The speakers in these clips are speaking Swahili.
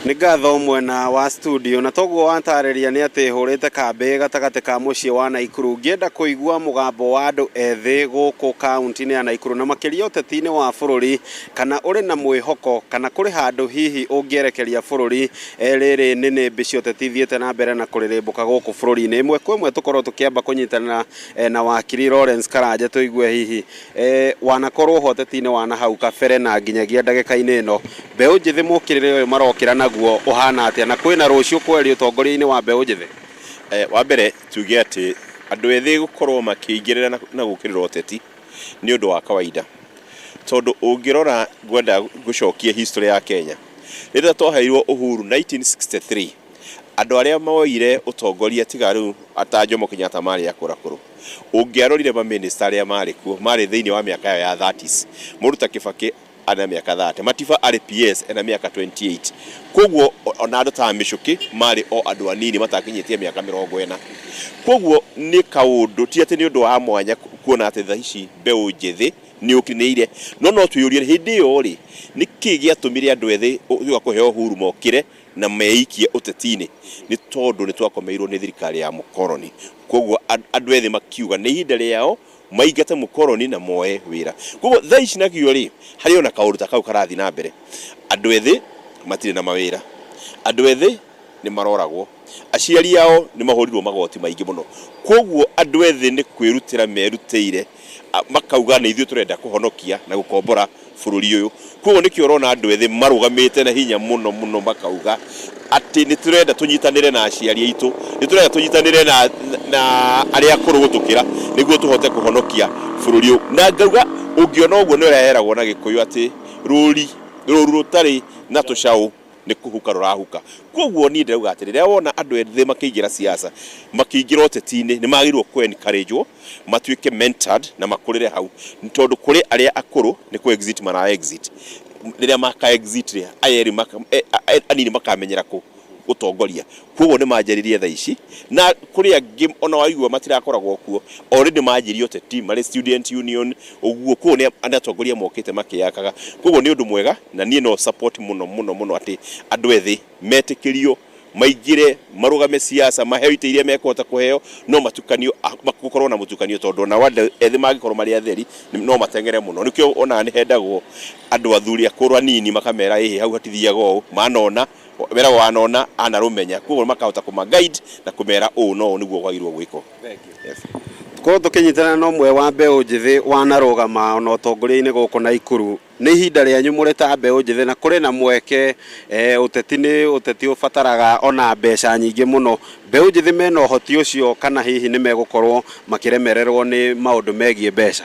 Nigatho mwena wa studio na toguo wantareria ni ati hurite kambe gatagate ka mucii wa Naikuru ngienda kuigua mugambo wa andu ethi guku kaunti-ini ya Naikuru na makiria uteti-ini wa bururi kana uri na mwihoko kana kuri handu hihi ungierekeria bururi riri nini mbici uteti thiete na mbere na kuririmbuka guku bururi-ini imwe kwa imwe tukorwo tukiamba kunyitana na wakiri Lawrence Karanja tuigue hihi wanakorwo hoteti-ini wana hau kabere na nginyagia ndagika-ini ino mbeũ njithi mukirire uyu marokira naguo uhana atia na kwina rucio kweri utongoria-ini wa mbeũ njithi wa mbere tuge ati andu ethi gukorwo makiingirira na gukirira uteti ni undu wa kawaida tondu ungirora gwenda gucokia history ya Kenya rĩrĩa twaheirwo uhuru 1963 andu aria moire utongoria tigaru ata Jomo Kenyatta mari akurakuru ungiarorire ma minister aria mari kuo mari thiini wa miaka ya 30s Muruta Kibaki ana miaka 30 Matiba ari PS ena miaka 28 koguo ona andu ta Michuki mari o andu anini matakinyitie miaka 40 koguo ni kaundu ti ati ni undu wa mwanya kuona ati thaici mbeũ njithi ni ukiniire no tuyurie hindi yo ri niki giatumire andu ethi uga kuheo uhuru mokire na meikie uteti-ini ni tondu ni twakomeirwo ni thirikari ya mukoroni koguo andu ethi makiuga ni ihinda riao maigate mukoroni na moe wira koguo thaici nakio ri hari ona kaundu ta kau karathi na mbere andu ethi matire na mawira andu ethi ni maroragwo aciari yao ni mahurirwo magoti maingi muno koguo andu ethi ni kwirutira merutire makauga ni ithuĩ turenda kuhonokia na gukombora bururi uyu koguo nikio urona andu ethi marugamite na hinya muno makauga ati ni turenda tunyitanire na aciari aitu ni turenda tunyitanire na aria akuru gutukira niguo tuhote kuhonokia bururi uyu na ngauga ungiona uguo ni ureheragwo na Gikuyu ati ruri rutari na tucau ni kuhuka rurahuka koguo ni ndauga ati riria wona andu ethi makiingira siasa makiingira uteti-ini ni magirwo ku encouragewo matuike mentored na makurire hau tondu kuri aria akuru ni ku exit mana exit riria maka exit ayeri anini makamenyera ku utongoria koguo ni manjeririe thaici na kuri angi ona waigua matirakoragwo kuo already manjirie uteti mari student union uguo koguo ni anatongoria mokite makiyakaga koguo ni undu mwega na nie no support muno ati andu ethi metikirio maigire marugame siasa maheo iria mekota kuheo no matukanio makukorwo na mutukanio tondu na wanda ethi magikorwo mari atheri no matengere muno nikio ona ni hendagwo andu athuri akuru anini makamera hihi hau hatithiaga o manona wera wanona ana rumenya koguo makahota kuma guide na kumera no niguo gwagirwo gwiko. Thank you. Yes. Ko tukinyitana no mwe wa mbeũ njithi wanarugama ona utongoria-ini guku Naikuru ni ihinda rianyu muri ta mbeũ njithi na kuri na mweke uteti ubataraga ona mbeca nyingi muno mbeũ njithi mena uhoti ucio kana hihi ni megukorwo makiremererwo ni maundu megie mbeca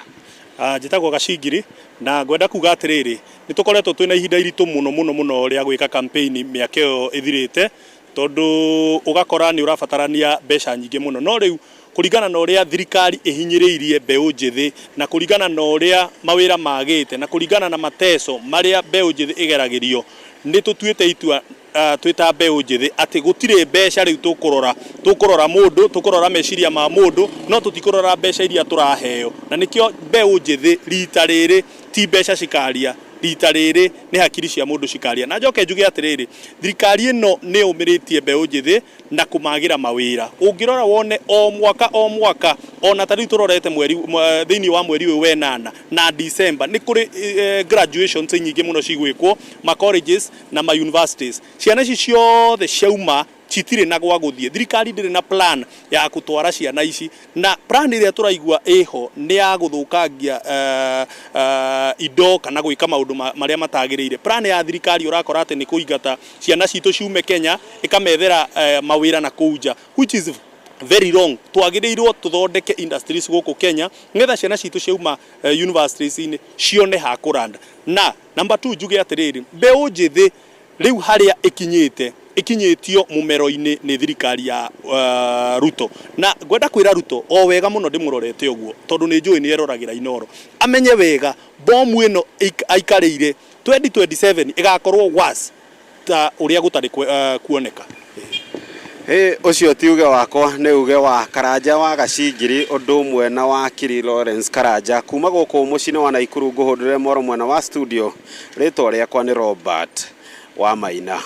njitagwo Gacingiri na ngwenda kuga atiriri ni tukoretwo twina ihinda iritu muno ria gwika campaign miaka iyo ithirite tondu ugakora ni urabatarania mbeca nyingi muno no riu kuringana na uria thirikari ihinyiriirie mbeũ njithi na kuringana na uria mawira magite na kuringana na mateso maria mbeũ njithi igeragirio ni tutuite itua twita mbeũ njithi ati gutire mbeca riu tukurora mundu tukurora meciria ma mundu no tutikurora mbeca iria turaheo na nikio mbeũ njithi rita riri ti mbeca cikaria rita riri ni hakiri cia mundu cikaria na njoke njuge atiriri thirikari ino ni umiritie mbeũ njithi na kumagira mawira ungirora wone o mwaka ona tari turorete thiini wa mweri uyu wenana na December ni kuri graduations nyingi muno cigwikwo ma colleges na ma universities ciana ici ciothe ciauma citire na gwa guthie thirikari ndire na plan ya gutwara ciana ici na plan iria turaigua iho ni ya guthukangia indo kana gwika maundu maria matagiriire plan ya thirikari urakora ati ni kuingata ciana citu ciume Kenya ikamethera mawira na kuja which is very wrong twagirirwo tuthondeke industries guku Kenya ngetha ciana citu ciauma universities ini cione ha kuranda na number 2 njuge atiriri mbeũ njithi riu haria ikinyitio mumero-ini ni thirikari ya Ruto na ngwenda kwira Ruto o wega muno ndimurorete uguo tondu ni njui ni eroragira inoro amenye wega bomu ino aikarire 2027 igakorwo worse ta uria gutari kuoneka. Ucio ti uge wakwa ni uge wa Karanja wa Gacingiri undu umwe na wakiri Lawrence Karanja kuma guku mucii wa Naikuru nguhundire moro mwena wa studio ritwa riakwa ni Robert wa Maina.